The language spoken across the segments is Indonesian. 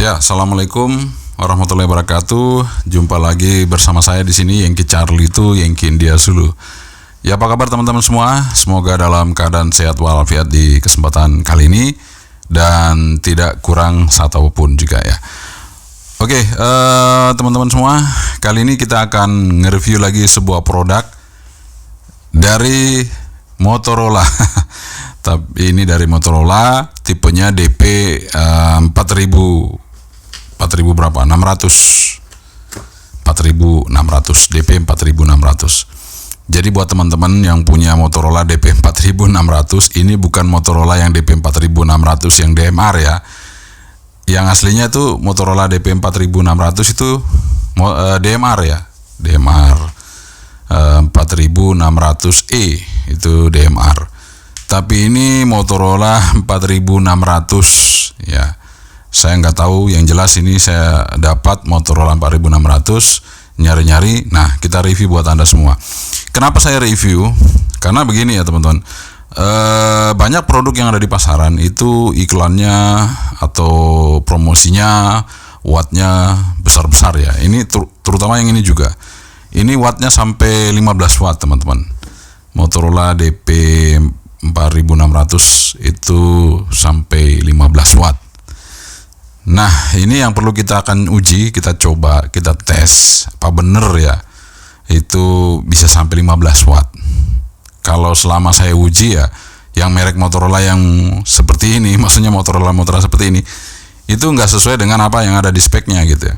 Ya, assalamualaikum warahmatullahi wabarakatuh. Jumpa lagi bersama saya di sini, Yengki Charlie itu Yengki India Sulu. Ya, apa kabar teman-teman semua? Semoga dalam keadaan sehat walafiat di kesempatan kali ini dan tidak kurang satu apapun juga ya. Oke, teman-teman semua, kali ini kita akan nge-review lagi sebuah produk dari Motorola. Tapi ini dari Motorola, tipenya DP 4000 berapa? 4600 DP 4600. Jadi buat teman-teman yang punya Motorola DP 4600, ini bukan Motorola yang DP 4600 yang DMR ya. Yang aslinya itu Motorola DP 4600 itu DMR ya. DMR 4600E itu DMR. Tapi ini Motorola 4600 ya. Saya nggak tahu, yang jelas ini saya dapat Motorola 4600, nyari-nyari. Nah, kita review buat Anda semua. Kenapa saya review? Karena begini ya teman-teman, banyak produk yang ada di pasaran itu iklannya atau promosinya wattnya besar-besar ya. Ini terutama yang ini juga. Ini wattnya sampai 15 watt teman-teman. Motorola DP 4600 itu sampai 15 watt. Nah, ini yang perlu kita akan uji, kita coba, kita tes apa bener ya itu bisa sampai 15 watt. Kalau selama saya uji ya, yang merek Motorola yang seperti ini, maksudnya Motorola seperti ini, itu nggak sesuai dengan apa yang ada di speknya gitu ya.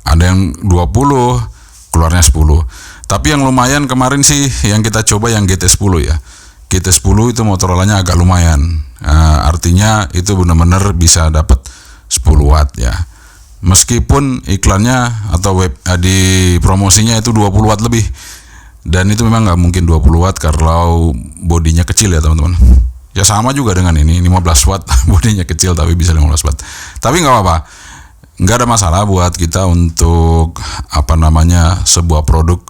Ada yang 20, keluarnya 10. Tapi yang lumayan kemarin sih yang kita coba yang GT10 ya. GT10 itu Motorolanya agak lumayan. Artinya itu benar-benar bisa dapat 10 watt ya. Meskipun iklannya atau di promosinya itu 20 watt lebih. Dan itu memang nggak mungkin 20 watt kalau bodinya kecil ya teman-teman. Ya sama juga dengan ini 15 watt bodinya kecil tapi bisa 15 watt. Tapi nggak apa-apa. Nggak ada masalah buat kita untuk sebuah produk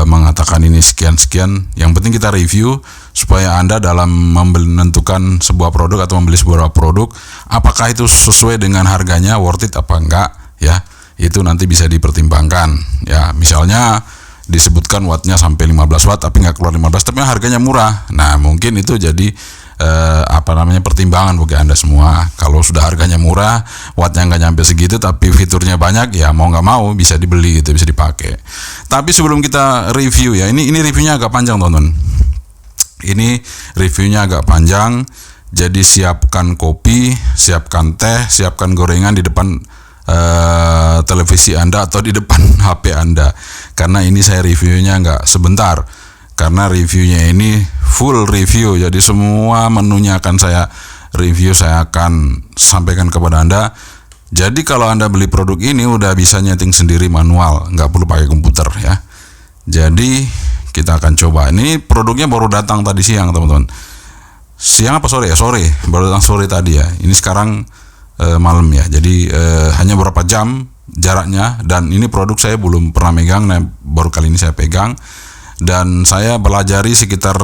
mengatakan ini sekian-sekian. Yang penting kita review supaya Anda dalam menentukan sebuah produk atau membeli sebuah produk, apakah itu sesuai dengan harganya, worth it apa enggak ya. Itu nanti bisa dipertimbangkan ya. Misalnya disebutkan wattnya sampai 15 watt tapi nggak keluar 15, tapi harganya murah. Nah, mungkin itu jadi pertimbangan bagi Anda semua. Kalau sudah harganya murah, wattnya nggak nyampe segitu tapi fiturnya banyak, ya mau nggak mau bisa dibeli gitu, bisa dipakai. Tapi sebelum kita review ya, ini reviewnya agak panjang teman-teman. Ini reviewnya agak panjang, jadi siapkan kopi, siapkan teh, siapkan gorengan di depan televisi Anda atau di depan HP Anda, karena ini saya reviewnya nggak sebentar. Karena reviewnya ini full review, jadi semua menunya akan saya review, saya akan sampaikan kepada Anda. Jadi kalau Anda beli produk ini udah bisa nyeting sendiri manual, nggak perlu pakai komputer ya. Jadi kita akan coba. Ini produknya baru datang tadi siang teman-teman. Siang apa sore ya? Sore, baru datang sore tadi ya. Ini sekarang malam ya. Jadi hanya beberapa jam jaraknya, dan ini produk saya belum pernah megang, baru kali ini saya pegang. Dan saya pelajari sekitar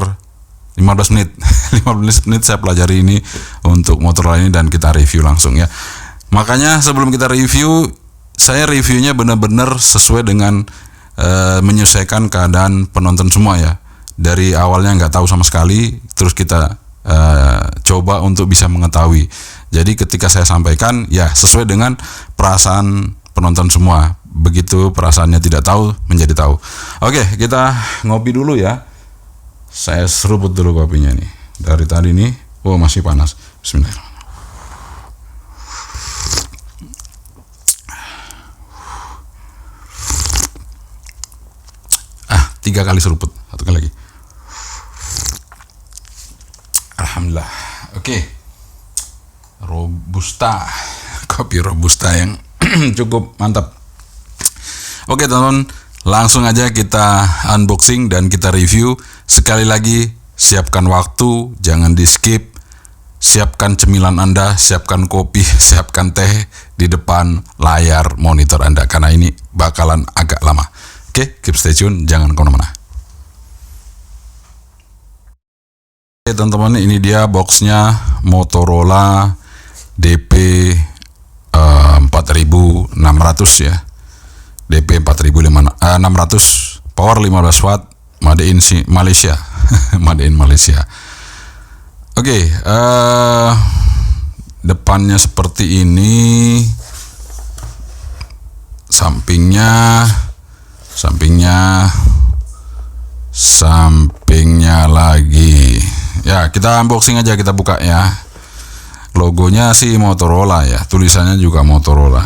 15 menit 15 menit saya pelajari ini untuk Motorola ini, dan kita review langsung ya. Makanya sebelum kita review, saya reviewnya benar-benar sesuai dengan menyesuaikan keadaan penonton semua ya. Dari awalnya nggak tahu sama sekali, terus kita coba untuk bisa mengetahui. Jadi ketika saya sampaikan ya sesuai dengan perasaan penonton semua. Begitu perasaannya tidak tahu menjadi tahu. Oke, kita ngopi dulu ya. Saya seruput dulu kopinya nih. Dari tadi nih, masih panas. Bismillahirrahmanirrahim. 3 kali seruput, 1 kali lagi. Alhamdulillah. Oke. Robusta. Kopi Robusta yang cukup mantap. Oke teman-teman, langsung aja kita unboxing dan kita review. Sekali lagi, siapkan waktu, jangan di skip. Siapkan cemilan Anda, siapkan kopi, siapkan teh di depan layar monitor Anda, karena ini bakalan agak lama. Oke, keep stay tune, jangan kemana-mana. Oke teman-teman, ini dia boxnya Motorola DP 4.600 ya. DP 4.600, power 15 watt, made in Malaysia. Made in Malaysia. Oke, depannya seperti ini, sampingnya lagi. Ya, kita unboxing aja, kita buka ya. Logonya sih Motorola ya, tulisannya juga Motorola.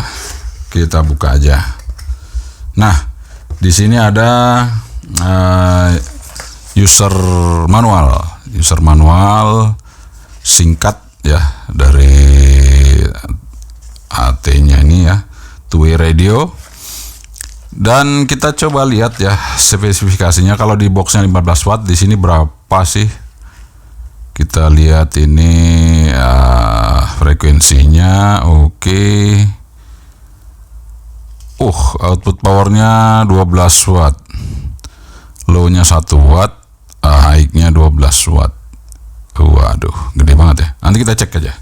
Kita buka aja. Nah, di sini ada user manual singkat ya dari AT-nya ini ya, two-way radio. Dan kita coba lihat ya spesifikasinya. Kalau di boxnya 15 watt, di sini berapa sih? Kita lihat ini frekuensinya. Oke. Output powernya 12 watt. Low-nya 1 watt, high-nya 12 watt. Waduh, gede banget ya. Nanti kita cek aja.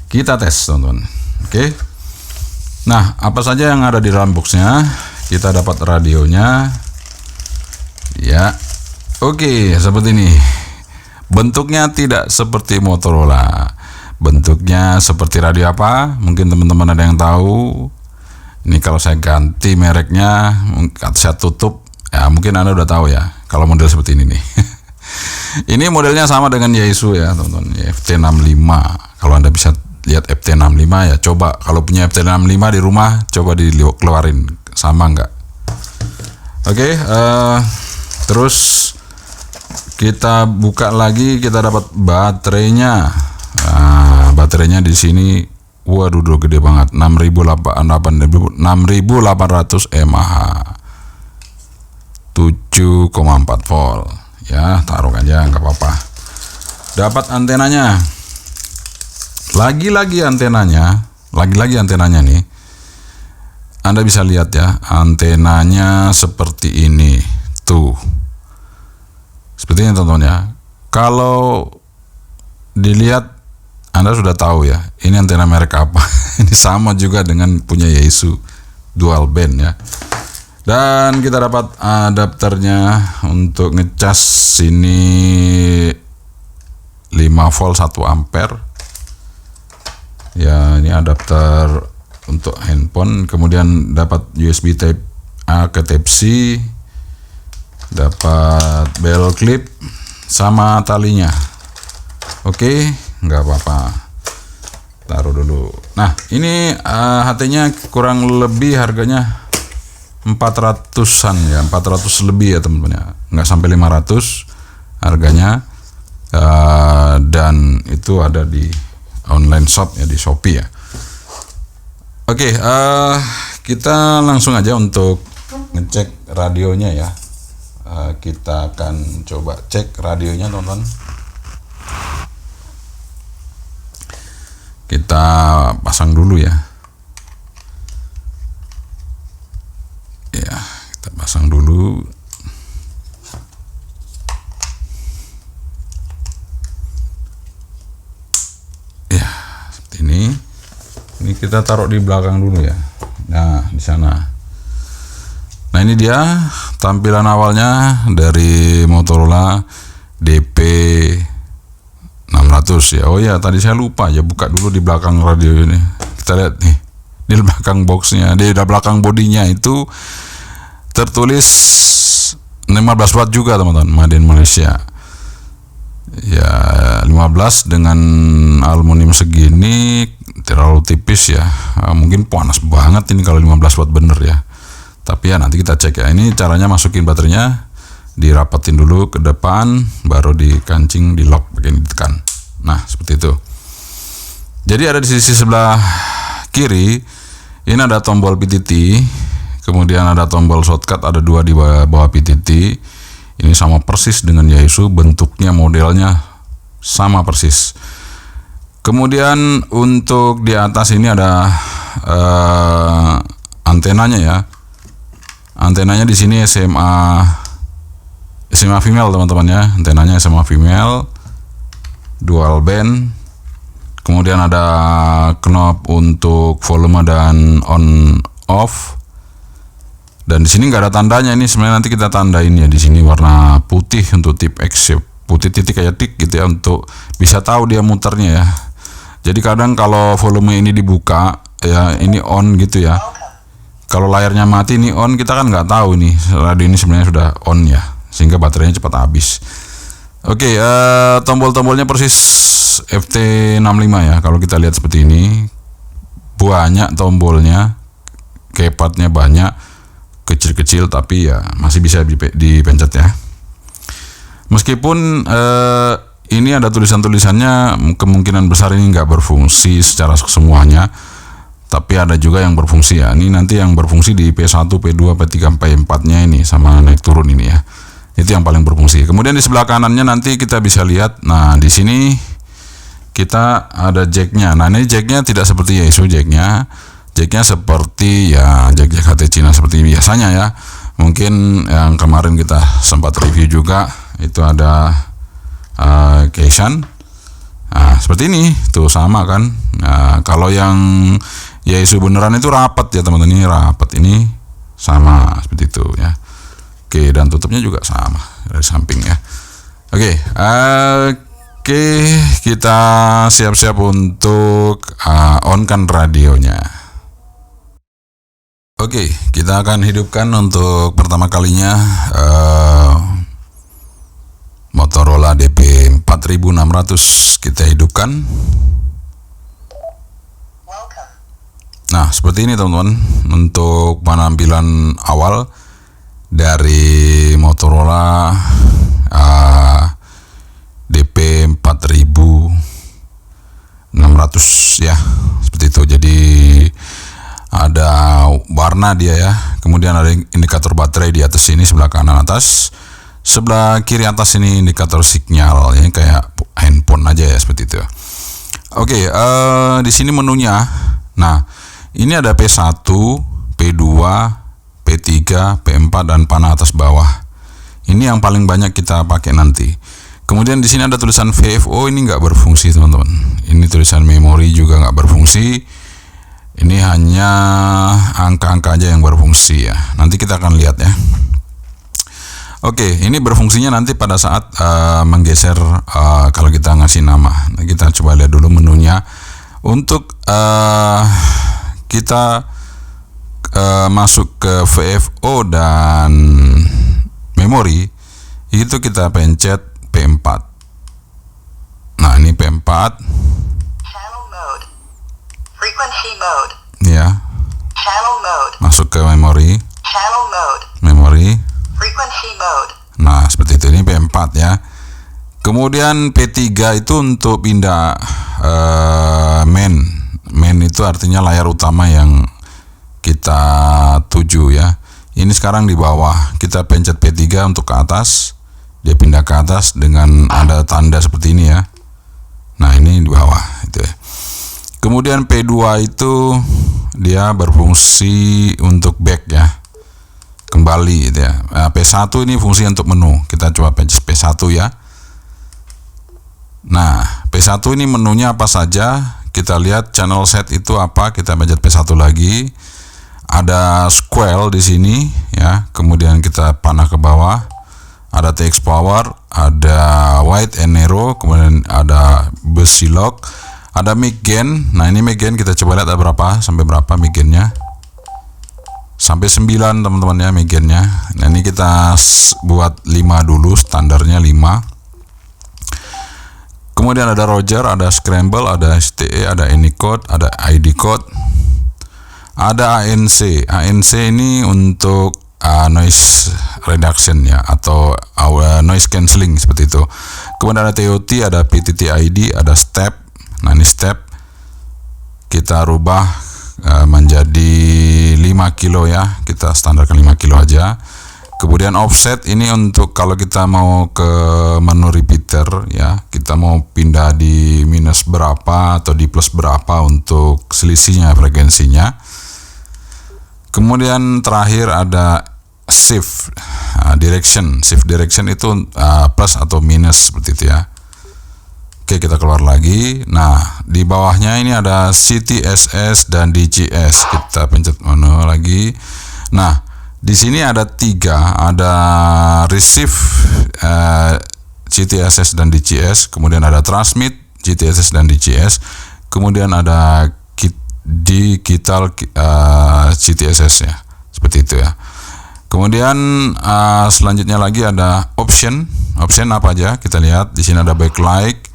Kita tes, teman-teman. Oke. Nah, apa saja yang ada di dalam boxnya? Kita dapat radionya. Ya. Oke, seperti ini. Bentuknya tidak seperti Motorola. Bentuknya seperti radio apa? Mungkin teman-teman ada yang tahu. Ini kalau saya ganti mereknya, saya tutup, ya mungkin Anda udah tahu ya. Kalau model seperti ini nih. Ini modelnya sama dengan Yaesu ya, teman-teman. FT65. Kalau Anda bisa lihat FT65 ya, coba kalau punya FT65 di rumah, coba dikeluarin, sama enggak? Oke, terus kita buka lagi, kita dapat baterainya. Nah, baterainya di sini, waduh, gede banget, 6.800 mAh, 7,4 volt. Ya, taruh aja, nggak apa-apa. Dapat antenanya. Lagi-lagi antenanya nih. Anda bisa lihat ya, antenanya seperti ini. Tuh. Seperti ini, teman-teman ya. Kalau dilihat, Anda sudah tahu ya, ini antena merek apa. Ini sama juga dengan punya Yaesu, dual band ya. Dan kita dapat adapternya untuk ngecas sini 5 volt 1 ampere. Ya, ini adapter untuk handphone. Kemudian dapat USB Type A ke Type C. Dapat bell clip sama talinya. Oke, nggak apa-apa. Taruh dulu. Nah, ini HT-nya kurang lebih harganya 400-an ya, 400 lebih ya teman-teman ya. Nggak sampai 500 harganya. Dan itu ada di online shop ya, di Shopee ya. Oke, kita langsung aja untuk ngecek radionya ya. Kita akan coba cek radionya, teman-teman. Kita pasang dulu ya. Ya, kita pasang dulu. Ya, seperti ini. Ini kita taruh di belakang dulu ya. Nah, di sana. Nah, ini dia tampilan awalnya dari Motorola DP 600 ya. Oh ya, tadi saya lupa ya, buka dulu di belakang radio ini. Kita lihat nih, di belakang boxnya, di belakang bodinya itu tertulis 15 watt juga, teman-teman, made in Malaysia. Ya, 15 dengan aluminium segini terlalu tipis ya. Mungkin panas banget ini kalau 15 watt bener ya. Tapi ya nanti kita cek ya. Ini caranya masukin baterainya, dirapetin dulu ke depan, baru dikancing, di lock, pakai ditekan. Nah, seperti itu. Jadi ada di sisi sebelah kiri, ini ada tombol PTT, kemudian ada tombol shortcut, ada 2 di bawah PTT. Ini sama persis dengan Yaesu, bentuknya, modelnya sama persis. Kemudian untuk di atas ini ada antenanya ya. Antenanya di sini SMA female, teman-teman ya. Antenanya SMA female, dual band. Kemudian ada knob untuk volume dan on off. Dan di sini nggak ada tandanya, ini sebenarnya nanti kita tandain ya, di sini warna putih untuk tip X shape, putih titik kayak tik gitu ya, untuk bisa tahu dia muternya ya. Jadi kadang kalau volume ini dibuka ya, ini on gitu ya. Kalau layarnya mati ini on, kita kan nggak tahu nih radio ini sebenarnya sudah on ya, sehingga baterainya cepat habis. Oke, tombol-tombolnya persis FT65 ya. Kalau kita lihat seperti ini, banyak tombolnya, keypadnya banyak, kecil-kecil tapi ya masih bisa dipencet ya. Meskipun ini ada tulisan-tulisannya, kemungkinan besar ini nggak berfungsi secara semuanya, tapi ada juga yang berfungsi ya. Ini nanti yang berfungsi di P1, P2, P3, P4 nya ini sama naik turun ini ya. Itu yang paling berfungsi. Kemudian di sebelah kanannya nanti kita bisa lihat, nah di sini kita ada jacknya. Nah ini jacknya tidak seperti Yaesu jacknya seperti ya jack HT Cina seperti biasanya ya. Mungkin yang kemarin kita sempat review juga, itu ada Keishan. Nah seperti ini tuh sama kan. Nah, kalau yang Yaesu beneran itu rapat ya teman-teman, ini rapat, ini sama seperti itu ya. Oke, dan tutupnya juga sama dari samping ya. Oke, kita siap-siap untuk on-kan radionya. Oke, kita akan hidupkan untuk pertama kalinya Motorola DP4600 kita hidupkan. Nah, seperti ini teman-teman untuk penampilan awal dari Motorola DP4600 ya, seperti itu. Jadi ada warna dia ya, kemudian ada indikator baterai di atas sini, sebelah kanan atas, sebelah kiri atas ini indikator sinyal ya, kayak handphone aja ya, seperti itu. Oke, di sini menunya. Nah, ini ada P1, P2, P3, P4 dan panah atas bawah. Ini yang paling banyak kita pakai nanti. Kemudian di sini ada tulisan VFO, ini nggak berfungsi teman-teman. Ini tulisan memori juga nggak berfungsi. Ini hanya angka-angka aja yang berfungsi ya. Nanti kita akan lihat ya. Oke, ini berfungsinya nanti pada saat menggeser kalau kita ngasih nama. Nah, kita coba lihat dulu menunya. Untuk kita masuk ke VFO dan memori, itu kita pencet P4. Nah, ini P4. Channel mode. Frequency mode. Ya. Channel mode. Masuk ke memori. Channel mode. Memori. Frequency mode. Nah, seperti itu, ini P4 ya. Kemudian P3 itu untuk pindah main. Main itu artinya layar utama yang kita tuju ya. Ini sekarang di bawah, kita pencet P3 untuk ke atas, dia pindah ke atas dengan ada tanda seperti ini ya. Nah, ini di bawah itu ya. Kemudian P2 itu dia berfungsi untuk back ya, kembali gitu ya. Nah, P1 ini fungsi untuk menu, kita coba pencet P1 ya. Nah, P1 ini menunya apa saja, kita lihat channel set itu apa, kita pencet P1 lagi. Ada scroll di sini ya, kemudian kita panah ke bawah, ada TX power, ada wide and narrow, kemudian ada bus lock, ada mic gain. Nah, ini mic gain kita coba lihat ada berapa, sampai berapa mic gainnya. Sampai 9 teman-teman ya mic gainnya. Nah, ini kita buat 5 dulu, standarnya 5. Kemudian ada Roger, ada Scramble, ada STE, ada Anycode, ada ID code, ada ANC. ANC ini untuk noise reduction ya, atau noise cancelling seperti itu. Kemudian ada TOT, ada PTT ID, ada step. Nah, ini step kita rubah menjadi 5 kilo ya, kita standarkan 5 kilo aja. Kemudian offset ini untuk kalau kita mau ke menu repeater ya, kita mau pindah di minus berapa atau di plus berapa untuk selisihnya frekuensinya. Kemudian terakhir ada shift direction. Shift direction itu plus atau minus seperti itu ya. Oke, kita keluar lagi. Nah, di bawahnya ini ada CTSS dan DCS. Kita pencet menu lagi. Nah, di sini ada 3, ada receive CTSS dan DCS, kemudian ada transmit CTSS dan DCS, kemudian ada digital CTSS ya. Seperti itu ya. Kemudian selanjutnya lagi ada option apa aja? Kita lihat di sini ada backlight.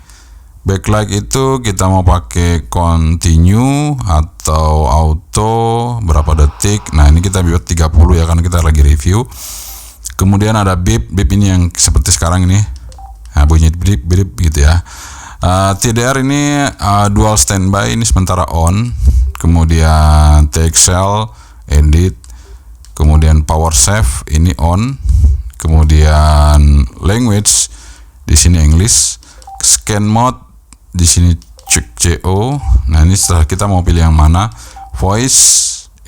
Backlight itu kita mau pakai continue atau auto berapa detik. Nah, ini kita buat 30 ya, karena kita lagi review. Kemudian ada beep ini yang seperti sekarang ini. Nah, bunyi beep gitu ya. TDR ini dual standby, ini sementara on. Kemudian TXL edit. Kemudian power save ini on. Kemudian language di sini English. Scan mode di sini CO. Nah, ini setelah kita mau pilih yang mana. Voice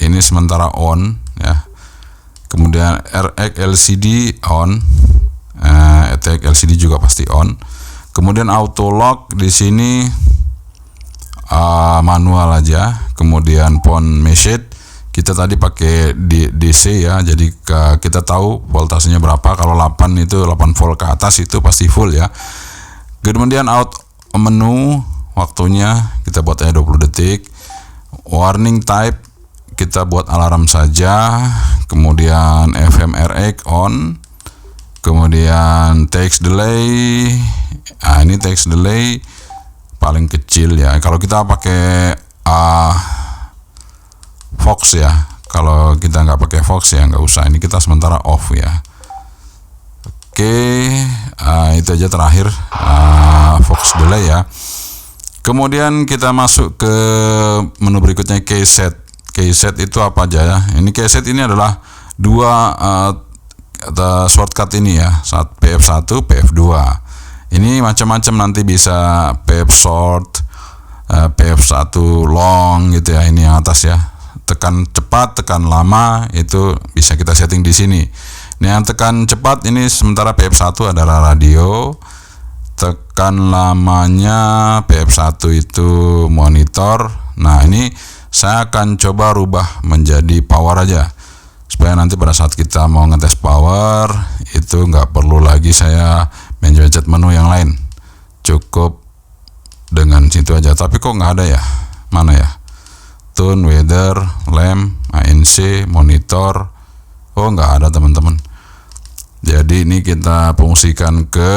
ini sementara on ya. Kemudian RX LCD on. RX LCD juga pasti on. Kemudian auto lock di sini manual aja. Kemudian phone message kita tadi pakai DC ya. Jadi kita tahu voltasenya berapa. Kalau 8 itu 8 volt ke atas itu pasti full ya. Kemudian out menu waktunya kita buat aja 20 detik. Warning type kita buat alarm saja. Kemudian FM RX on. Kemudian text delay. Nah, ini text delay paling kecil ya. Kalau kita pakai Fox ya. Kalau kita nggak pakai Fox ya nggak usah. Ini kita sementara off ya. Oke, itu aja terakhir Fox delay ya. Kemudian kita masuk ke menu berikutnya, keyset. Keyset itu apa aja ya? Ini keyset ini adalah 2 shortcut ini ya, saat PF1, PF2. Ini macam-macam, nanti bisa PF short, PF1 long gitu ya. Ini yang atas ya. Tekan cepat, tekan lama itu bisa kita setting di sini. Nah, yang tekan cepat ini sementara PF1 adalah radio. Tekan lamanya PF1 itu monitor. Nah, ini saya akan coba rubah menjadi power aja, supaya nanti pada saat kita mau ngetes power itu nggak perlu lagi saya mencet menu yang lain, cukup dengan situ aja. Tapi kok nggak ada ya, mana ya, tune, weather, lamp, ANC, monitor. Oh, nggak ada teman-teman. Jadi ini kita fungsikan ke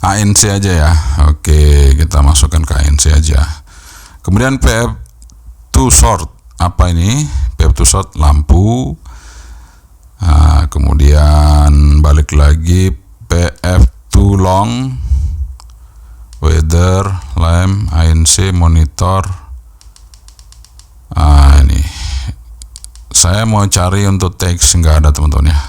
ANC aja ya. Oke, kita masukkan ke ANC aja. Kemudian PF2 short, apa ini? PF2 short lampu. Nah, kemudian balik lagi PF2 long, weather, lamp, ANC, monitor. Nah, ini saya mau cari untuk teks, nggak ada teman-teman ya.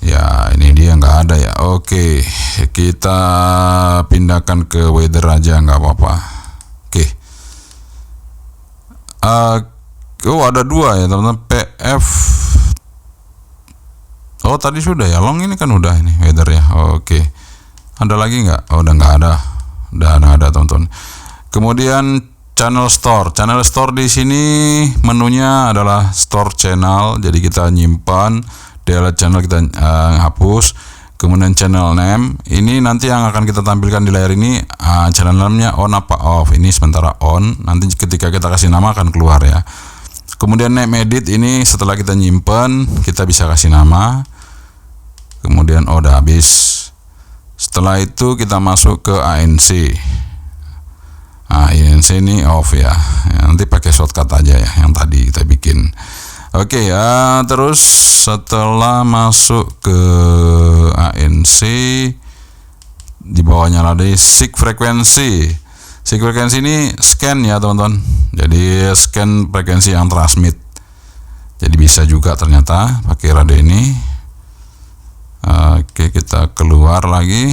Ya, ini dia nggak ada ya. Oke, kita pindahkan ke weather aja, nggak apa-apa. Oke. Oh, ada 2 ya teman-teman. PF. Oh, tadi sudah ya. Long ini kan udah ini weather ya. Oke. Ada lagi nggak? Oh, udah nggak ada. Udah nggak ada teman-teman. Kemudian channel store. Channel store di sini menunya adalah store channel. Jadi kita nyimpan, delete channel kita hapus. Kemudian channel name. Ini nanti yang akan kita tampilkan di layar ini, channel name-nya on apa off. Ini sementara on. Nanti ketika kita kasih nama akan keluar ya. Kemudian name edit ini setelah kita nyimpan, kita bisa kasih nama. Kemudian udah habis. Setelah itu kita masuk ke ANC. ANC ini off ya. Nanti pakai shortcut aja ya yang tadi kita bikin. Oke ya, terus setelah masuk ke ANC, di bawahnya ada seek frekuensi. Seek frekuensi ini scan ya teman-teman. Jadi scan frekuensi yang transmit. Jadi bisa juga ternyata pakai radio ini. Oke, kita keluar lagi.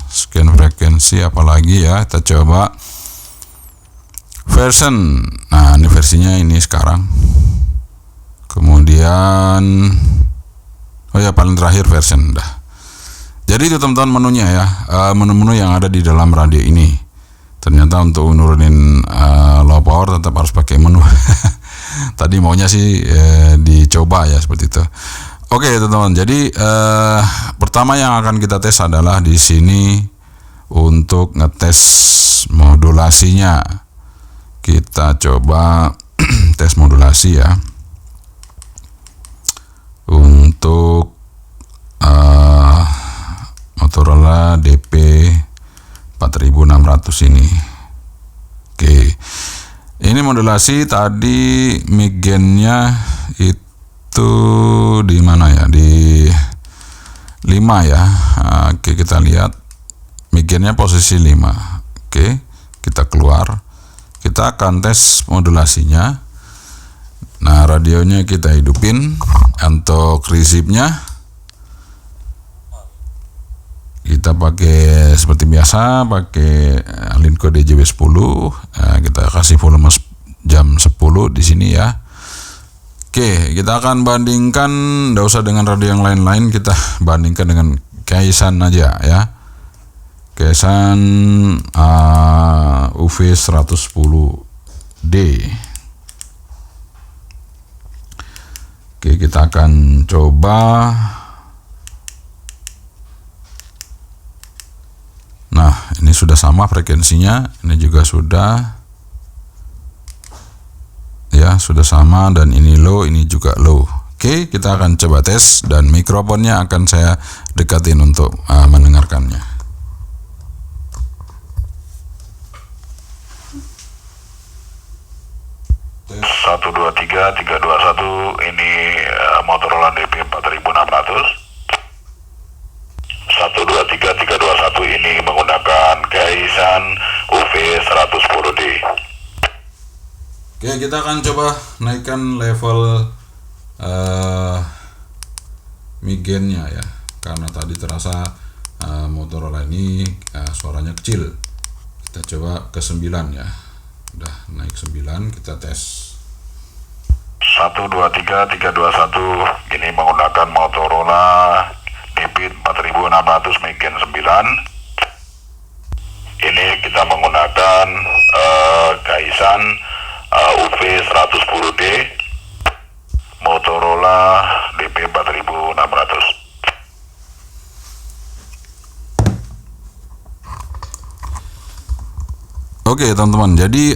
Scan frekuensi apalagi ya, kita coba version. Nah, ini versinya ini sekarang. Kemudian Oh ya, paling terakhir version dah. Jadi itu teman-teman menunya ya, menu-menu yang ada di dalam radio ini. Ternyata untuk nurunin low power tetap harus pakai menu. Tadi maunya sih dicoba ya seperti itu. Oke teman-teman, jadi pertama yang akan kita tes adalah di sini untuk ngetes modulasinya. Kita coba tes modulasi ya. Untuk Motorola DP 4600 ini. Oke. Ini modulasi tadi mic gain-nya itu di mana ya? Di 5 ya. Oke, kita lihat mic gain-nya posisi 5. Oke, kita keluar. Kita akan tes modulasinya. Nah, radionya kita hidupin. Untuk resipnya kita pakai seperti biasa, pakai Alinco DJW10. Kita kasih volume jam 10 di sini ya. Oke, kita akan bandingkan, tidak usah dengan radio yang lain-lain, kita bandingkan dengan Kaisan aja ya. Kaisan UV 110D. Oke, kita akan coba. Nah, ini sudah sama frekuensinya, ini juga sudah ya, sudah sama, dan ini low, ini juga low. Oke, kita akan coba tes dan mikrofonnya akan saya dekatin untuk mendengarkannya. Tes 1 2 3 3 2 1, ini Motorola DP 4600. 1 2 3 3 2 1, ini menggunakan Kaisan UV 110D. Oke, kita akan coba naikkan level mic gain-nya ya, karena tadi terasa Motorola ini suaranya kecil. Kita coba ke 9 ya. Udah naik 9, kita tes. 1 2 3 3 2 1, ini menggunakan Motorola DP 4600 mic gain 9. Ini kita menggunakan Kaisan UV 110D Motorola DP 4600. Oke teman-teman, jadi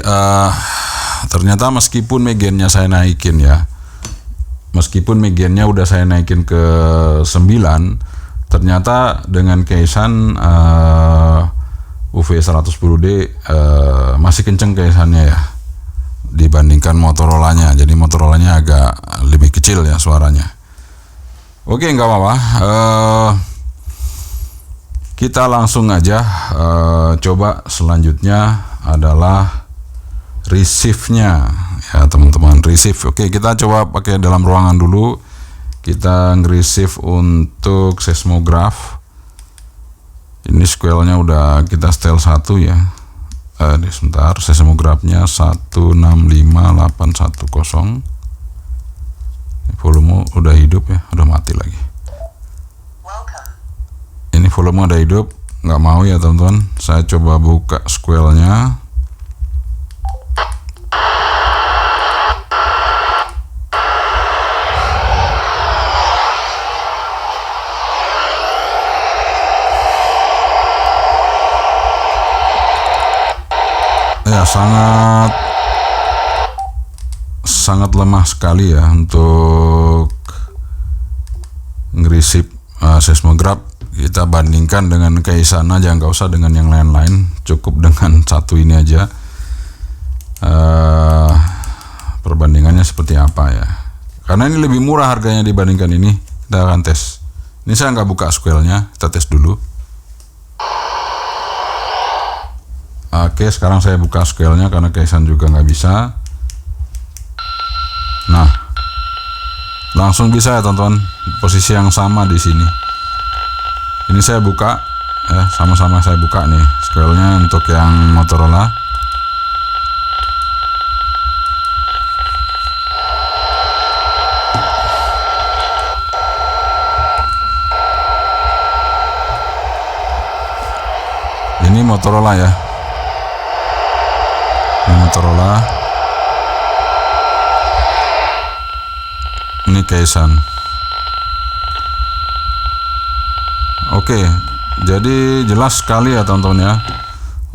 ternyata meskipun mic gain-nya saya naikin ya, meskipun mic gain-nya udah saya naikin ke 9, ternyata dengan Kaisan UV 110D masih kenceng Kaisannya ya dibandingkan Motorola-nya. Jadi Motorola-nya agak lebih kecil ya suaranya. Oke, nggak apa-apa. Kita langsung aja coba selanjutnya adalah receive-nya ya teman-teman, receive. Oke, kita coba pakai dalam ruangan dulu. Kita nge-receive untuk seismograf. Ini squelnya udah kita setel 1 ya. Sebentar, seismografnya 165810. Volume udah hidup ya, udah mati lagi. Ini volume udah hidup, nggak mau ya teman-teman. Saya coba buka squelnya. Ya, sangat lemah sekali ya untuk ngerisip seismograf. Kita bandingkan dengan Kaisan aja, nggak usah dengan yang lain-lain, cukup dengan satu ini aja. Perbandingannya seperti apa ya, karena ini lebih murah harganya dibandingkan ini. Kita akan tes. Ini saya nggak buka squelnya, kita tes dulu. Oke, sekarang saya buka squelnya karena Kaisan juga nggak bisa. Nah, langsung bisa ya teman-teman, posisi yang sama di sini. Ini saya buka ya, sama-sama saya buka nih squelnya untuk yang Motorola. Motorola ya. Ini Motorola. Ini Kaisan. Oke, jadi jelas sekali ya teman-teman ya.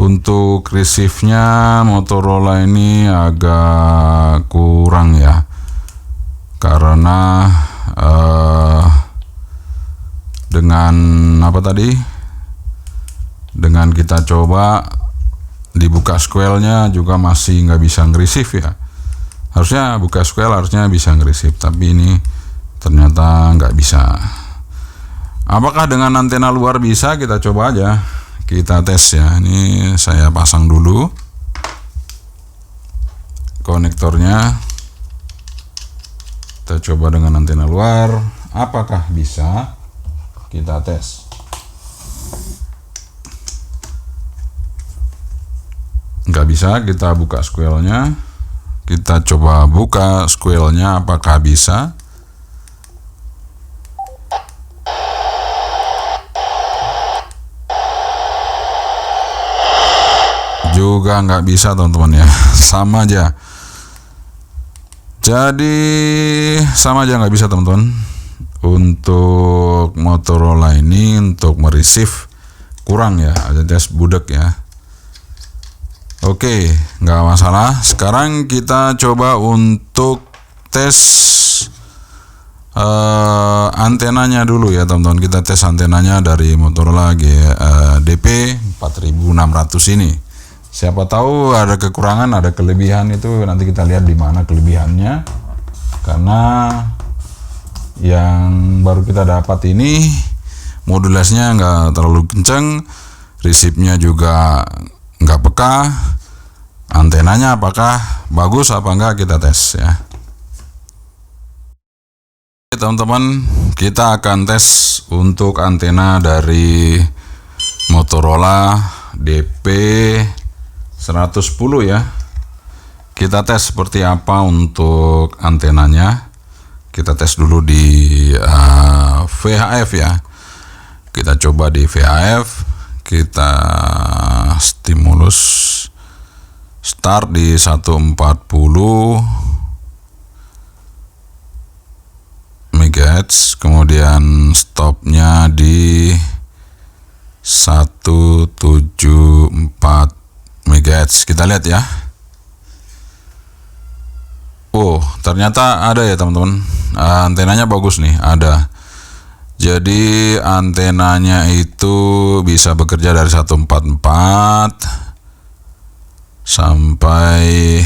Untuk receive-nya Motorola ini agak kurang ya, karena dengan apa tadi, dengan kita coba dibuka square-nya juga masih nggak bisa nge-receive ya. Harusnya buka square harusnya bisa nge-receive, tapi ini ternyata nggak bisa. Apakah dengan antena luar bisa? Kita coba aja, kita tes ya. Ini saya pasang dulu konektornya, kita coba dengan antena luar, apakah bisa? Kita tes. Nggak bisa, kita buka square-nya, kita coba buka square-nya, apakah bisa? Juga nggak bisa teman-teman ya, sama aja. Jadi sama aja nggak bisa teman-teman. Untuk Motorola ini untuk mereceive kurang ya, ada tes budek ya. Oke, nggak masalah. Sekarang kita coba untuk tes antenanya dulu ya teman-teman. Kita tes antenanya dari Motorola DP 4600 ini. Siapa tahu ada kekurangan, ada kelebihan, itu nanti kita lihat di mana kelebihannya. Karena yang baru kita dapat ini modulasinya nggak terlalu kenceng, receive-nya juga nggak peka, antenanya apakah bagus apa enggak, kita tes ya. Oke, teman-teman, kita akan tes untuk antena dari Motorola DP 110 ya. Kita tes seperti apa untuk antenanya. Kita tes dulu di VHF ya. Kita coba di VHF, kita stimulus start di 140 MHz, kemudian stopnya di 174 MHz. Kita lihat ya. Oh, ternyata ada ya teman-teman. Antenanya bagus nih, ada. Jadi antenanya itu bisa bekerja dari 144 sampai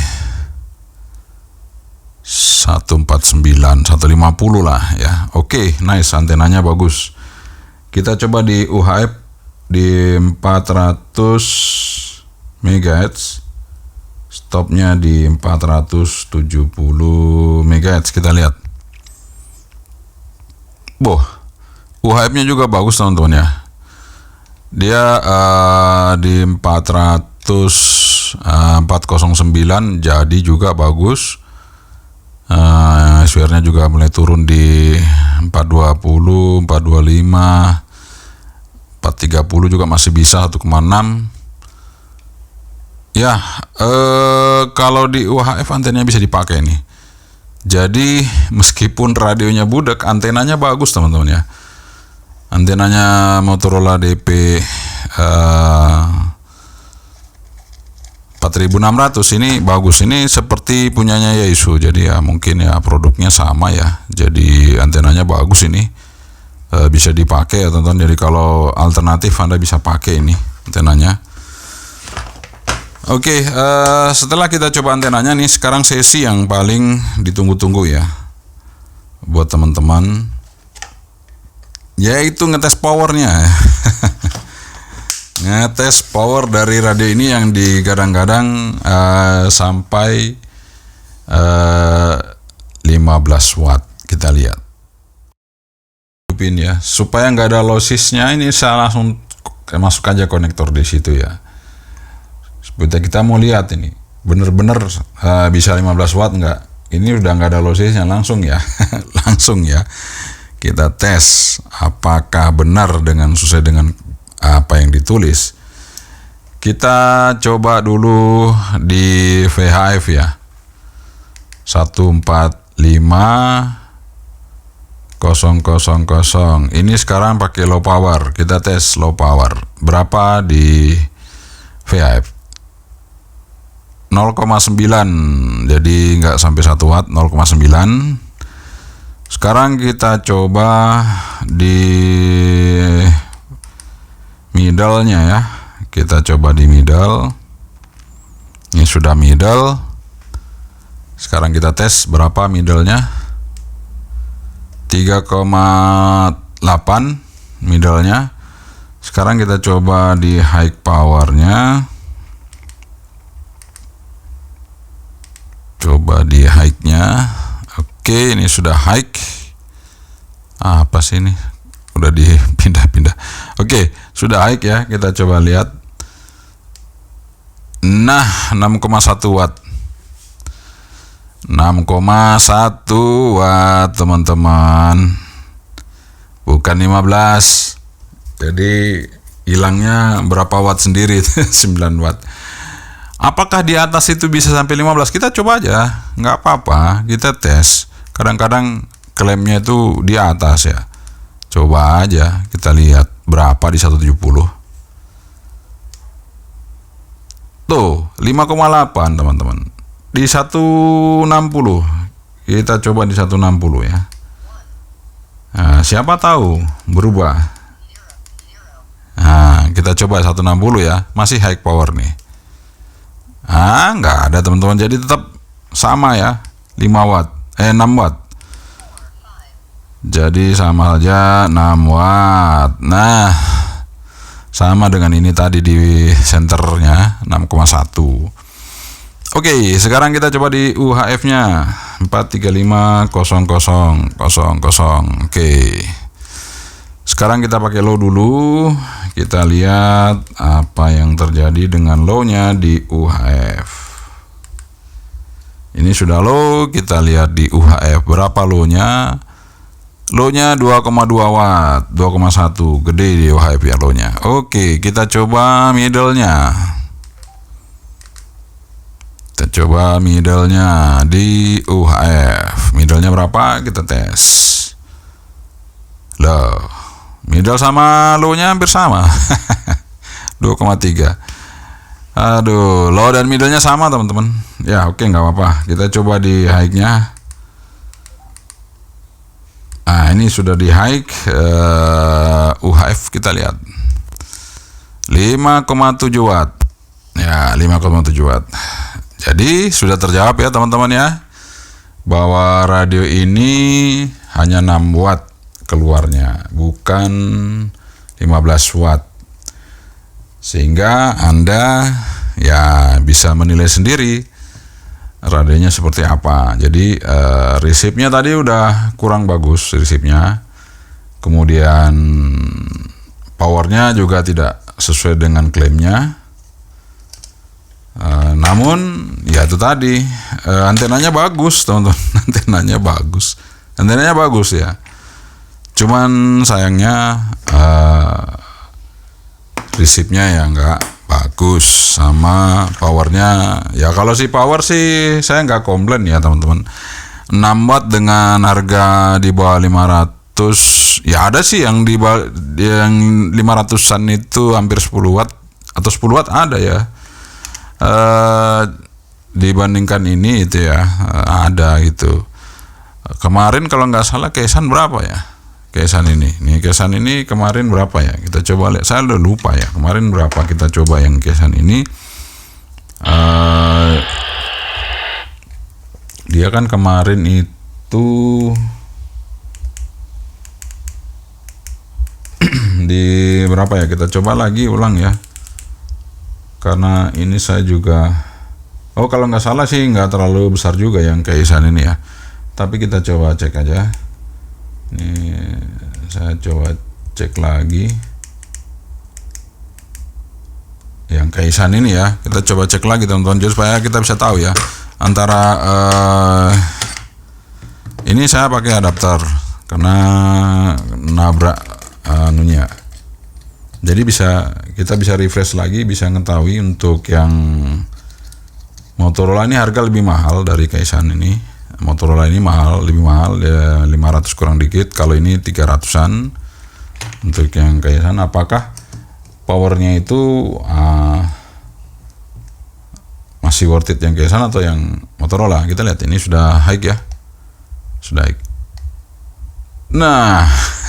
149, 150 lah ya. Oke, nice, antenanya bagus. Kita coba di UHF di 400 MHz. Stopnya di 470 MHz. Kita lihat. Boh, UHF-nya juga bagus teman-teman ya. Dia di 409 jadi juga bagus. SWR-nya juga mulai turun di 420, 425, 430 juga masih bisa 1,6. Ya, kalau di UHF antenanya bisa dipakai nih. Jadi meskipun radionya budek, antenanya bagus teman-teman ya. Antenanya Motorola DP 4600 ini bagus. Ini seperti punyanya Yaesu. Jadi ya mungkin ya produknya sama ya. Jadi antenanya bagus ini. Bisa dipakai ya teman-teman. Jadi kalau alternatif Anda bisa pakai ini antenanya. Oke, setelah kita coba antenanya nih, sekarang sesi yang paling ditunggu-tunggu ya buat teman-teman, yaitu ngetes powernya. Ngetes power dari radio ini yang digadang-gadang sampai 15 watt. Kita lihat ya, supaya nggak ada lossesnya, ini saya langsung masuk aja konektor di situ ya. Kita mau lihat ini bener-bener bisa 15 watt nggak. Ini udah nggak ada lossesnya, langsung ya. Langsung ya kita tes apakah benar dengan sesuai dengan apa yang ditulis. Kita coba dulu di VHF ya. 145.000. Ini sekarang pakai low power. Kita tes low power. Berapa di VHF? 0,9. Jadi nggak sampai 1 watt, 0,9. Sekarang kita coba di middle-nya ya. Kita coba di middle. Ini sudah middle. Sekarang kita tes berapa middle-nya. 3,8 middle-nya. Sekarang kita coba di high power-nya. Coba di high-nya. Oke, ini sudah high. Apa sih ini? Udah dipindah-pindah. Oke, sudah high ya. Kita coba lihat. Nah, 6,1 watt. 6,1 watt, teman-teman. Bukan 15. Jadi hilangnya berapa watt sendiri? 9 watt. Apakah di atas itu bisa sampai 15? Kita coba aja, nggak apa-apa, kita tes. Kadang-kadang klaimnya itu di atas ya. Coba aja kita lihat berapa di 170. Tuh, 5,8 teman-teman. Di 160. Kita coba di 160 ya. Nah, siapa tahu berubah. Nah, kita coba 160 ya. Masih high power nih. Nggak ada teman-teman, jadi tetap sama ya, 6 watt. Jadi sama aja 6 watt. Nah, sama dengan ini tadi di senternya 6,1. Oke, sekarang kita coba di UHF-nya 435.000. Oke. Sekarang kita pakai low dulu. Kita lihat apa yang terjadi dengan low-nya di UHF. Ini sudah low, kita lihat di UHF berapa low-nya. Low-nya 2,2 watt, 2,1, gede di UHF ya low-nya. Oke, kita coba middle-nya. Kita coba middle-nya di UHF. Middle-nya berapa? Kita tes. Low. Middle sama low-nya hampir sama. 2,3. Aduh, low dan middle-nya sama teman-teman. Ya oke, nggak apa-apa. Kita coba di high-nya. Nah, ini sudah di high. UHF kita lihat 5,7 watt. Ya, 5,7 watt. Jadi sudah terjawab ya teman-teman ya, bahwa radio ini hanya 6 watt keluarnya, bukan 15 watt. Sehingga Anda ya bisa menilai sendiri radionya seperti apa. Jadi resipnya tadi udah kurang bagus resipnya. Kemudian powernya juga tidak sesuai dengan klaimnya. Namun ya itu tadi, antenanya bagus teman-teman. Antenanya bagus ya. Cuman sayangnya resipnya ya nggak bagus, sama powernya ya. Kalau si power sih saya nggak komplain ya teman-teman. 6 watt dengan harga di bawah 500 ya, ada sih yang di yang 500-an itu hampir 10 watt atau 10 watt ada ya. Dibandingkan ini itu ya, ada gitu. Kemarin kalau nggak salah Kesan berapa ya? Kesan ini kemarin berapa ya? Kita coba lihat. Saya udah lupa ya. Kemarin berapa kita coba yang Kesan ini? Dia kan kemarin itu di berapa ya? Kita coba lagi ulang ya. Karena ini saya juga, kalau nggak salah sih nggak terlalu besar juga yang Kesan ini ya. Tapi kita coba cek aja. Ini saya coba cek lagi yang Kesan ini ya. Kita coba cek lagi teman-teman, jadi supaya kita bisa tahu ya antara ini saya pakai adapter karena nabrak Jadi kita bisa refresh lagi, bisa ngetahui untuk yang Motorola ini harga lebih mahal dari Kaisan ini. Motorola ini lebih mahal ya, 500 kurang dikit. Kalau ini 300-an untuk yang Kaisan. Apakah powernya itu masih worth it yang Kaisan atau yang Motorola? Kita lihat, ini sudah high ya, sudah high. Nah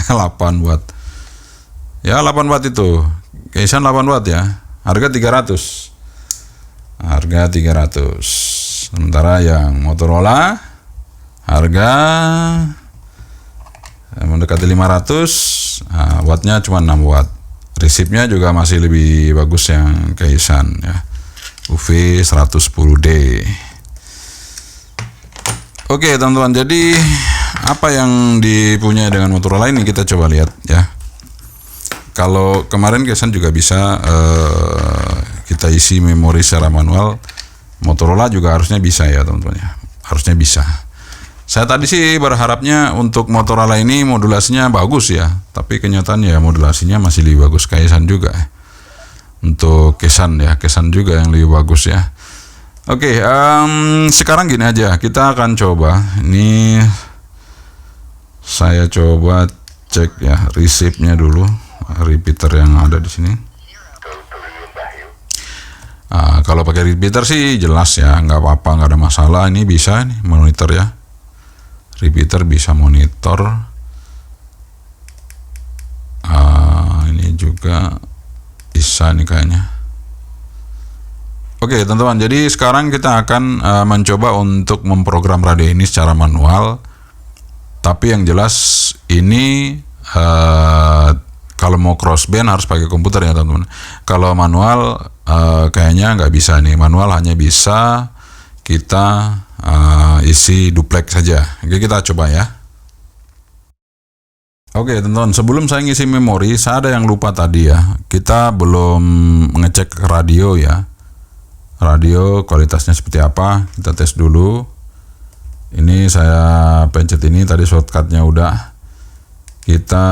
8 watt ya, 8 watt itu Kaisan 8 watt ya, harga 300, sementara yang Motorola harga mendekati 500. Wattnya cuma 6 watt. Resipnya juga masih lebih bagus yang Kaisan ya, UV 110D. Oke teman-teman, jadi apa yang dipunyai dengan Motorola ini kita coba lihat ya. Kalau kemarin Kaisan juga bisa kita isi memori secara manual, Motorola juga harusnya bisa ya teman-teman ya, harusnya bisa. Saya tadi sih berharapnya untuk Motorola ini modulasinya bagus ya, tapi kenyataannya modulasinya masih lebih bagus Kaisan juga. Untuk Kaisan ya, Kaisan juga yang lebih bagus ya. Oke, sekarang gini aja, kita akan coba. Ini saya coba cek ya resipnya dulu, repeater yang ada di sini. Kalau pakai repeater sih jelas ya, nggak apa-apa, nggak ada masalah. Ini bisa nih monitor ya, repeater bisa monitor. Ini juga bisa nih kayaknya. Oke teman-teman, jadi sekarang kita akan mencoba untuk memprogram radio ini secara manual. Tapi yang jelas ini kalau mau crossband harus pakai komputer ya teman-teman. Kalau manual kayaknya nggak bisa nih. Manual hanya bisa kita isi duplex saja. Oke, kita coba ya. Oke teman-teman, sebelum saya ngisi memori, saya ada yang lupa tadi ya. Kita belum ngecek radio ya. Radio kualitasnya seperti apa, kita tes dulu. Ini saya pencet ini, tadi shortcutnya udah. Kita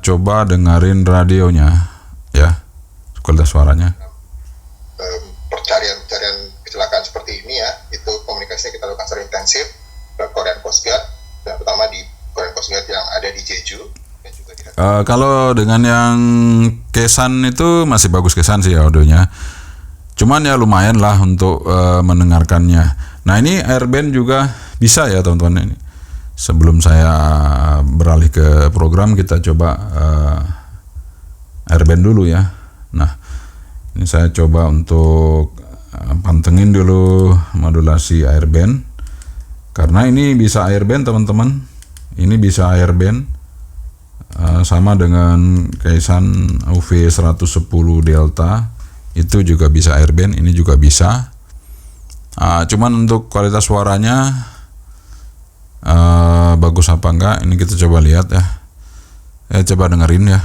coba dengerin radionya ya, kualitas suaranya. Pencarian kecelakaan seperti ini ya, itu komunikasinya kita lakukan secara intensif ke Korean Coast Guard, dan terutama di Korean Coast Guard yang ada di Jeju. Dan juga kalau dengan yang Kaisan itu masih bagus Kaisan sih audionya. Cuman ya lumayan lah untuk mendengarkannya. Nah ini airband juga bisa ya teman-teman. Ini sebelum saya beralih ke program, kita coba airband dulu ya. Nah ini saya coba untuk pantengin dulu modulasi airband, karena ini bisa airband teman-teman. Ini bisa airband sama dengan Kaisan UV 110 Delta. Itu juga bisa airband, ini juga bisa. Cuman untuk kualitas suaranya bagus apa enggak, ini kita coba lihat ya. Coba dengerin ya.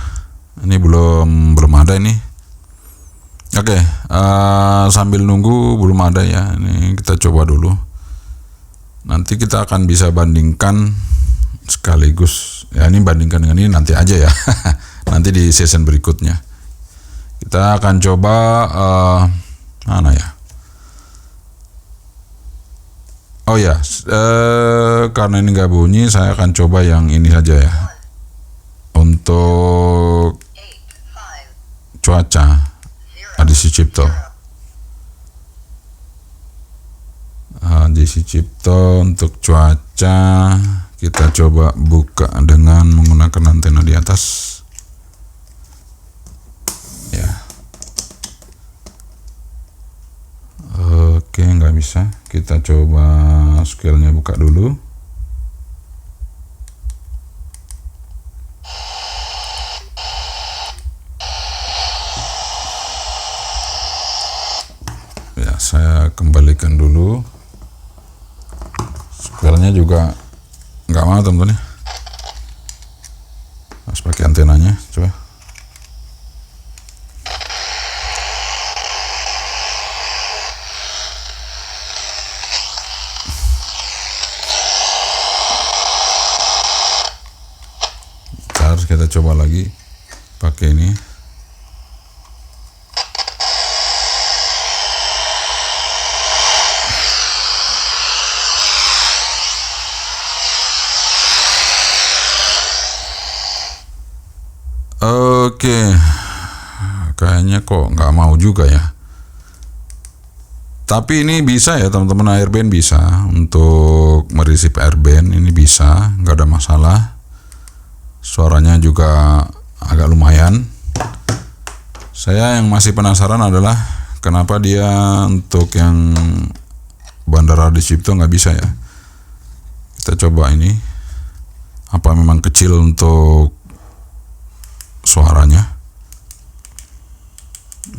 Ini belum ada ini. Oke, sambil nunggu belum ada ya. Ini kita coba dulu. Nanti kita akan bisa bandingkan sekaligus. Ya ini bandingkan dengan ini nanti aja ya. Nanti di session berikutnya. Kita akan coba mana ya? Oh ya, karena ini nggak bunyi, saya akan coba yang ini saja ya. Untuk cuaca, Adisi Cipto. Adisi Cipto untuk cuaca, kita coba buka dengan menggunakan antena di atas. Ya. Oke, nggak bisa. Kita coba scale-nya buka dulu. Ya, saya kembalikan dulu. Scale-nya juga nggak mau teman-teman ya. Harus pakai antenanya, coba. Kita coba lagi pakai ini. Oke, kayaknya kok nggak mau juga ya. Tapi ini bisa ya teman-teman, airband bisa untuk mereceive airband, ini bisa, nggak ada masalah. Suaranya juga agak lumayan. Saya yang masih penasaran adalah kenapa dia untuk yang bandara di Cipto nggak bisa ya. Kita coba ini, apa memang kecil untuk suaranya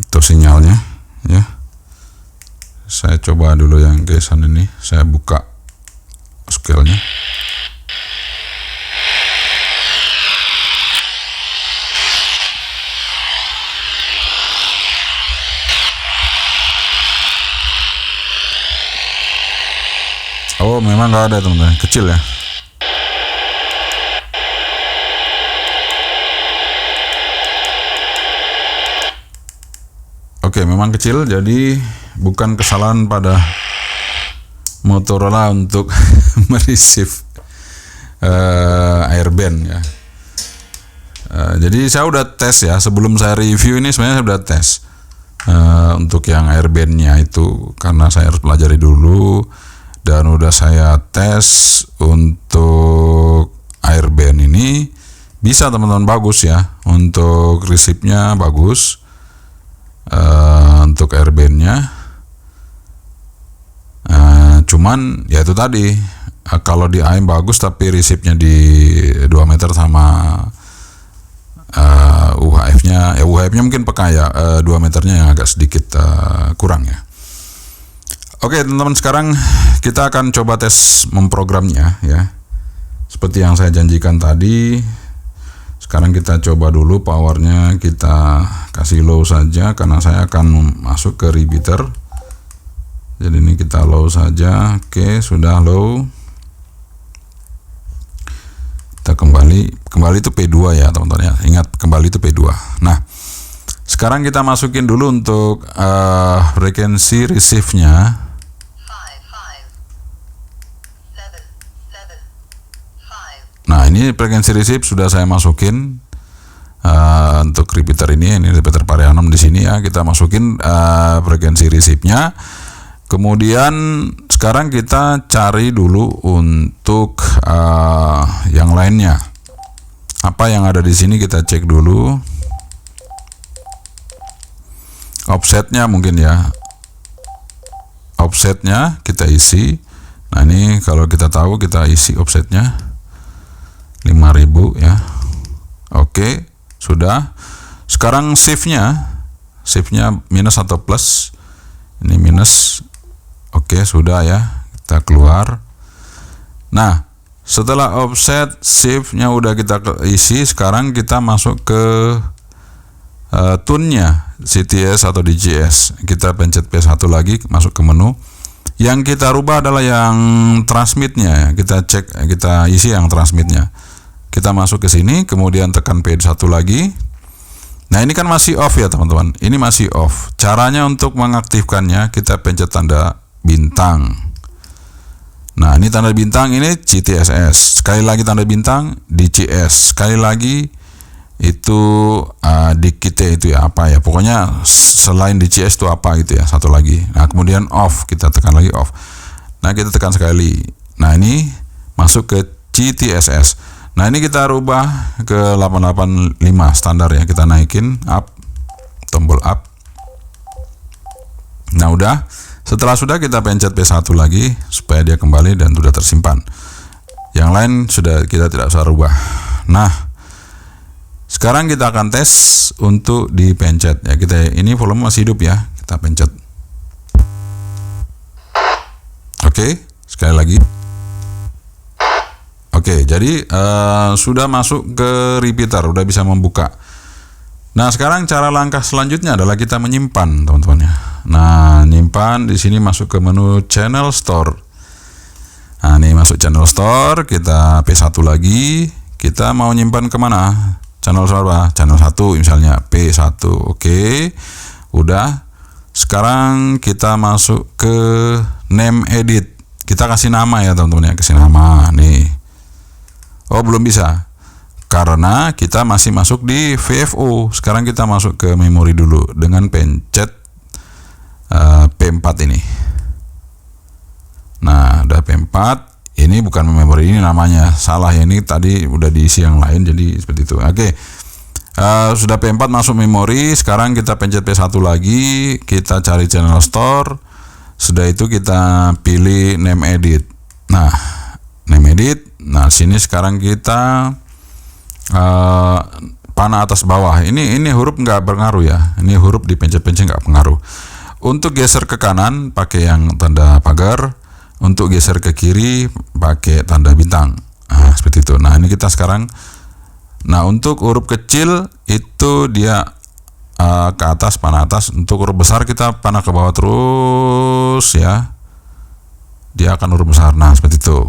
atau sinyalnya ya. Saya coba dulu yang kesan ini, saya buka scale-nya. Oh, memang nggak ada teman-teman, kecil ya. Oke, memang kecil, jadi bukan kesalahan pada Motorola untuk mereceive airband ya. Jadi saya udah tes ya, sebelum saya review ini sebenarnya saya udah tes untuk yang airbandnya itu, karena saya harus pelajari dulu, dan udah saya tes untuk airband ini bisa teman-teman, bagus ya, untuk receive-nya bagus. Untuk airband-nya cuman ya itu tadi, kalau di AM bagus tapi receive-nya di 2 meter sama UHF-nya mungkin peka ya, 2 meternya yang agak sedikit kurang ya. Oke teman-teman, sekarang kita akan coba tes memprogramnya ya, seperti yang saya janjikan tadi. Sekarang kita coba dulu powernya, kita kasih low saja karena saya akan masuk ke repeater. Jadi ini kita low saja. Oke, sudah low. Kita kembali itu P2 ya teman-teman ya. Ingat, kembali itu P2. Nah, sekarang kita masukin dulu untuk frekuensi receive-nya. Nah, ini frekuensi receive sudah saya masukin untuk repeater ini repeater Parianom di sini ya. Kita masukin frekuensi receive-nya. Kemudian sekarang kita cari dulu untuk yang lainnya. Apa yang ada di sini kita cek dulu. Offsetnya mungkin ya. Offsetnya kita isi. Nah, ini kalau kita tahu kita isi offsetnya 5.000 ya. Oke, sudah. Sekarang shift-nya minus atau plus. Ini minus. Oke, sudah ya. Kita keluar. Nah, setelah offset, shift-nya udah kita isi, sekarang kita masuk ke tune-nya, CTS atau DJS. Kita pencet P1 lagi, masuk ke menu. Yang kita rubah adalah yang transmitnya ya. Kita cek, kita isi yang transmitnya. Kita masuk ke sini, kemudian tekan P1 lagi. Nah, ini kan masih off ya teman-teman. Ini masih off. Caranya untuk mengaktifkannya, kita pencet tanda bintang. Nah, ini tanda bintang, ini CTSS. Sekali lagi tanda bintang, DCS. Sekali lagi itu dikit itu ya, apa ya. Pokoknya selain DCS itu apa gitu ya, satu lagi. Nah, kemudian off, kita tekan lagi off. Nah, kita tekan sekali. Nah, ini masuk ke CTSS. Nah, ini kita rubah ke 885 standar ya, kita naikin up, tombol up. Nah, udah. Setelah sudah, kita pencet P1 lagi supaya dia kembali dan sudah tersimpan. Yang lain sudah kita tidak usah rubah. Nah, sekarang kita akan tes untuk dipencet ya. Ini volume masih hidup ya, kita pencet. Oke, sekali lagi. Oke, jadi sudah masuk ke repeater, udah bisa membuka. Nah, sekarang cara langkah selanjutnya adalah kita menyimpan, teman-teman ya. Nah, nyimpan di sini masuk ke menu Channel Store. Nah, ini masuk Channel Store, kita P1 lagi. Kita mau nyimpan kemana? Channel Store apa? Channel 1 misalnya, P1. Oke, udah. Sekarang kita masuk ke Name Edit. Kita kasih nama ya, teman-teman ya, kasih nama nih. Oh, belum bisa. karena kita masih masuk di VFO. Sekarang kita masuk ke memori dulu dengan pencet P4 ini. Nah, udah P4. Ini bukan memori, ini namanya salah ya, ini tadi udah diisi yang lain, jadi seperti itu. Oke. Sudah P4 masuk memori, sekarang kita pencet P1 lagi, kita cari channel store. Sudah itu kita pilih name edit. Nah, name edit. Nah, sini sekarang kita panah atas bawah. Ini huruf nggak berpengaruh ya. Ini huruf dipencet-pencet nggak pengaruh. Untuk geser ke kanan pakai yang tanda pagar. Untuk geser ke kiri pakai tanda bintang. Nah, seperti itu. Nah, ini kita sekarang. Nah, untuk huruf kecil itu dia ke atas, panah atas. Untuk huruf besar kita panah ke bawah terus ya. Dia akan huruf besar. Nah, seperti itu.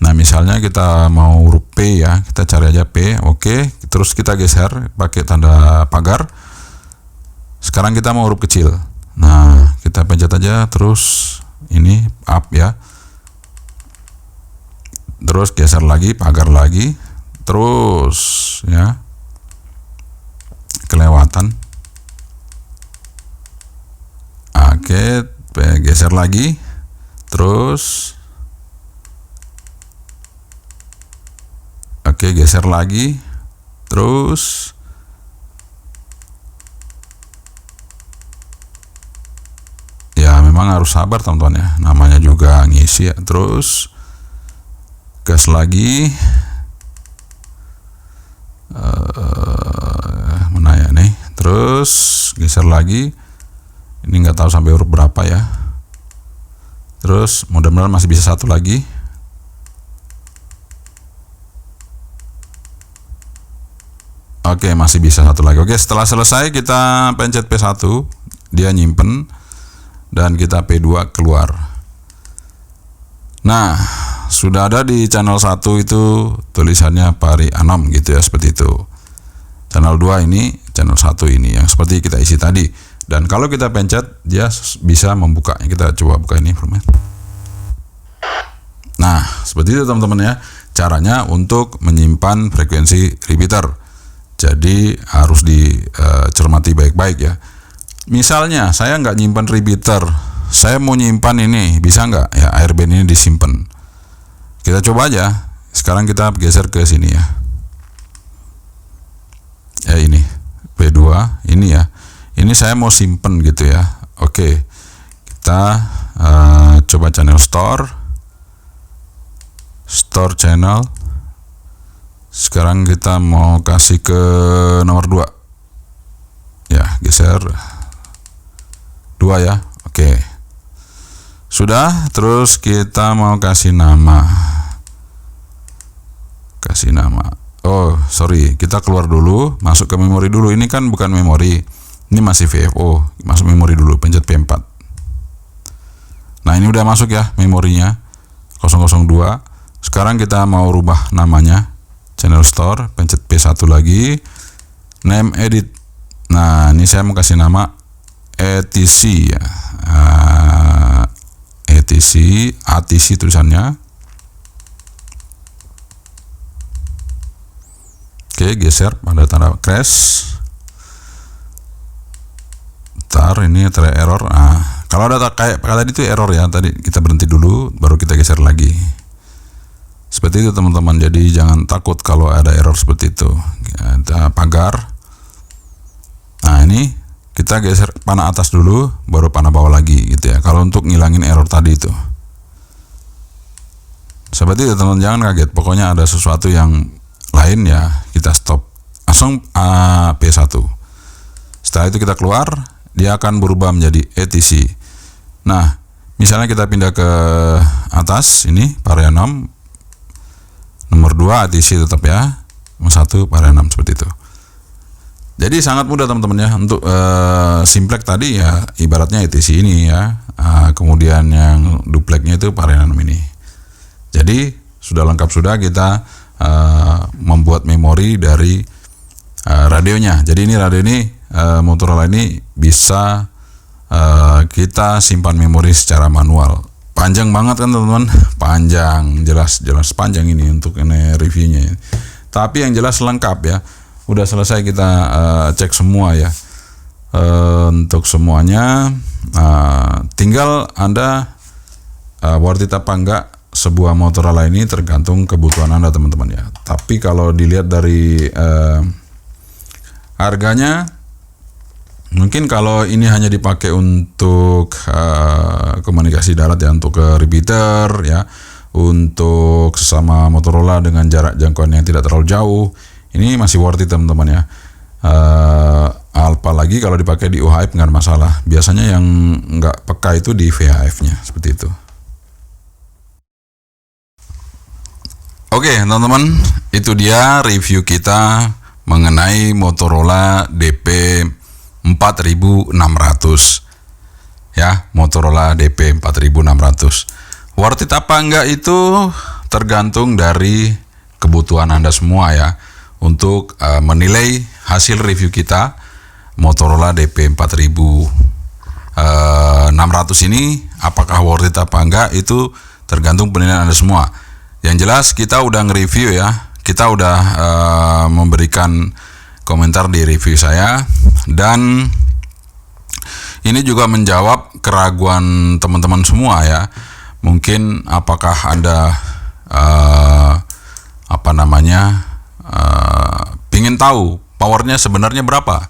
Nah, misalnya kita mau huruf P ya, kita cari aja P. Oke, terus kita geser pakai tanda pagar. Sekarang kita mau huruf kecil. Nah, kita pencet aja terus ini up ya. Terus geser lagi, pagar lagi. Terus ya. Kelewatan. Oke, geser lagi. Terus oke, geser lagi. Terus ya memang harus sabar teman-teman ya, namanya juga ngisi ya. Terus gas lagi. Mana ya nih, terus geser lagi. Ini nggak tahu sampai huruf berapa ya. Terus mudah-mudahan masih bisa satu lagi. Oke, masih bisa satu lagi. Oke, setelah selesai kita pencet P1, dia nyimpen, dan kita P2 keluar. Nah, sudah ada di channel 1 itu tulisannya Pari Anom gitu ya, seperti itu. Channel 2 ini, channel 1 ini yang seperti kita isi tadi. Dan kalau kita pencet, dia bisa membuka. Kita coba buka ini. Nah, seperti itu teman-teman ya, caranya untuk menyimpan frekuensi repeater. Jadi harus dicermati baik-baik ya. Misalnya saya nggak nyimpan repeater, saya mau nyimpan ini, bisa nggak ya airband ini disimpan? Kita coba aja. Sekarang kita geser ke sini ya. Ini P2 ini ya. Ini saya mau simpen gitu ya. Oke, kita coba channel store channel. Sekarang kita mau kasih ke nomor 2 ya, geser 2 ya. Oke, sudah. Terus kita mau kasih nama. Oh sorry, kita keluar dulu, masuk ke memori dulu. Ini kan bukan memori, ini masih VFO. Masuk memori dulu, pencet P4. Nah, ini udah masuk ya memorinya 002. Sekarang kita mau rubah namanya, channel store, pencet P1 lagi, name edit. Nah, ini saya mau kasih nama ETC ya. ATC tulisannya. Oke, geser pada tanda crash. Ini ada error. Nah, kalau ada kayak tadi itu error ya, tadi kita berhenti dulu baru kita geser lagi. Seperti itu teman-teman. Jadi jangan takut kalau ada error seperti itu. Kita pagar. Nah, ini kita geser panah atas dulu baru panah bawah lagi gitu ya. Kalau untuk ngilangin error tadi itu. Seperti itu teman-teman, jangan kaget. Pokoknya ada sesuatu yang lain ya, kita stop. Langsung P1. Setelah itu kita keluar, dia akan berubah menjadi ETC. Nah, misalnya kita pindah ke atas ini Pari Anom. Nomor 2 ATC tetap ya. Nomor 1 Pari Anom, seperti itu. Jadi sangat mudah teman-teman ya. Untuk simplex tadi ya ibaratnya ETC ini ya. Kemudian yang duplexnya itu Pari Anom ini. Jadi sudah lengkap, sudah kita membuat memori dari radionya. Jadi ini radio ini Motorola ini bisa kita simpan memori secara manual. Panjang banget kan teman-teman, panjang, jelas panjang ini untuk ini reviewnya. Tapi yang jelas lengkap ya. Udah selesai kita cek semua ya. Untuk semuanya tinggal Anda worth it apa enggak sebuah Motorola ini tergantung kebutuhan Anda teman-teman ya. Tapi kalau dilihat dari harganya, mungkin kalau ini hanya dipakai untuk komunikasi darat ya, untuk ke repeater ya, untuk sesama Motorola dengan jarak jangkauan yang tidak terlalu jauh, ini masih worth it teman-teman ya. Apalagi kalau dipakai di UHF nggak ada masalah. Biasanya yang nggak peka itu di VHF-nya seperti itu. Oke teman-teman, itu dia review kita mengenai Motorola DP 4600 ya, Motorola DP 4600. Worth it apa enggak itu tergantung dari kebutuhan Anda semua ya, untuk menilai hasil review kita Motorola DP 4600 ini apakah worth it apa enggak, itu tergantung penilaian Anda semua. Yang jelas kita udah nge-review ya, kita udah memberikan komentar di review saya, dan ini juga menjawab keraguan teman-teman semua ya. Mungkin apakah Anda pingin tahu powernya sebenarnya berapa,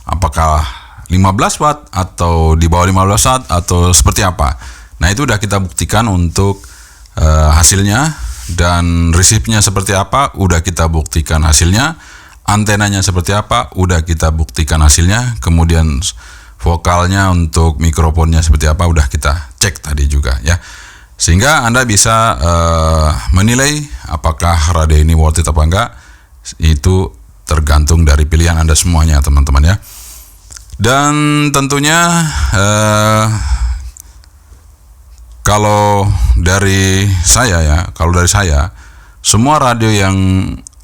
apakah 15 watt atau di bawah 15 watt atau seperti apa. Nah itu udah kita buktikan untuk hasilnya, dan resipnya seperti apa udah kita buktikan hasilnya, antenanya seperti apa udah kita buktikan hasilnya, kemudian vokalnya untuk mikrofonnya seperti apa udah kita cek tadi juga ya, sehingga Anda bisa menilai apakah radio ini worth it apa enggak. Itu tergantung dari pilihan Anda semuanya teman-teman ya. Dan tentunya kalau dari saya semua radio yang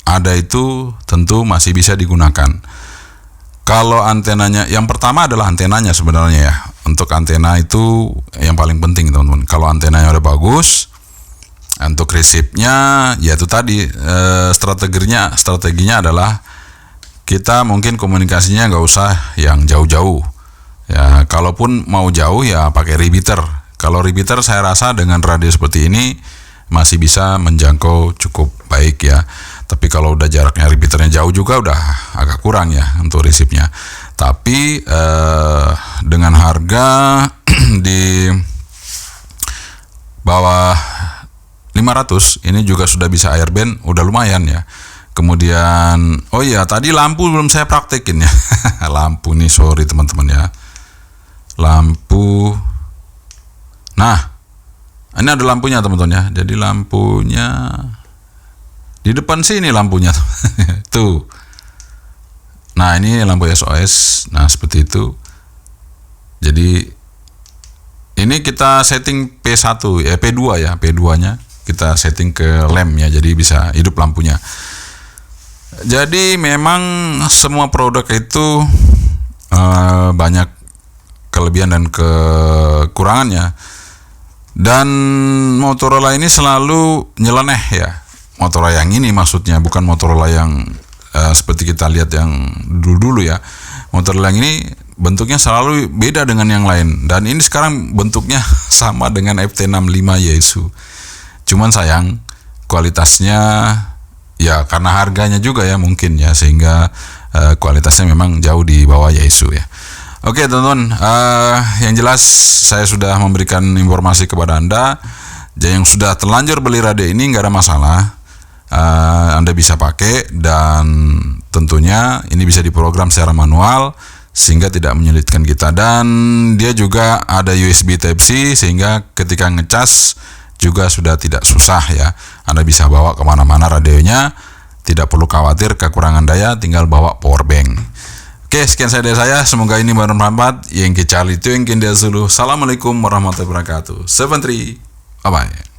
ada itu tentu masih bisa digunakan. Kalau antenanya, yang pertama adalah antenanya sebenarnya ya. Untuk antena itu yang paling penting teman-teman. Kalau antenanya udah bagus, untuk resipnya ya itu tadi, strateginya adalah kita mungkin komunikasinya nggak usah yang jauh-jauh ya. Kalaupun mau jauh ya pakai repeater. Kalau repeater saya rasa dengan radio seperti ini masih bisa menjangkau cukup baik ya. Tapi kalau udah jaraknya repeaternya jauh juga udah agak kurang ya untuk resipnya. Tapi dengan harga di bawah 500 ini juga sudah bisa airband, udah lumayan ya. Kemudian oh iya tadi lampu belum saya praktekin ya. Lampu nih, sorry teman-teman ya. Lampu. Nah, ini ada lampunya teman-teman ya. Jadi lampunya di depan sini lampunya. Tuh. Nah, ini lampu SOS. Nah, seperti itu. Jadi ini kita setting P1 ya, P2 ya, P2-nya kita setting ke lamp-nya, jadi bisa hidup lampunya. Jadi memang semua produk itu banyak kelebihan dan kekurangannya. Dan Motorola ini selalu nyeleneh ya. Motorola yang ini maksudnya, bukan Motorola yang seperti kita lihat yang dulu-dulu ya. Motorola yang ini bentuknya selalu beda dengan yang lain. Dan ini sekarang bentuknya sama dengan FT65 Yaesu. Cuman sayang kualitasnya ya karena harganya juga ya mungkin ya, sehingga kualitasnya memang jauh di bawah Yaesu ya. Oke teman-teman, yang jelas saya sudah memberikan informasi kepada Anda. Yang sudah terlanjur beli radio ini nggak ada masalah, Anda bisa pakai, dan tentunya ini bisa diprogram secara manual sehingga tidak menyulitkan kita. Dan dia juga ada USB Type-C sehingga ketika ngecas juga sudah tidak susah ya. Anda bisa bawa kemana-mana radionya, tidak perlu khawatir kekurangan daya, tinggal bawa power bank. Oke, sekian dari saya. Semoga ini bermanfaat. Yang Charlie itu yang Zulu. Assalamualaikum warahmatullahi wabarakatuh. 73. Bye-bye.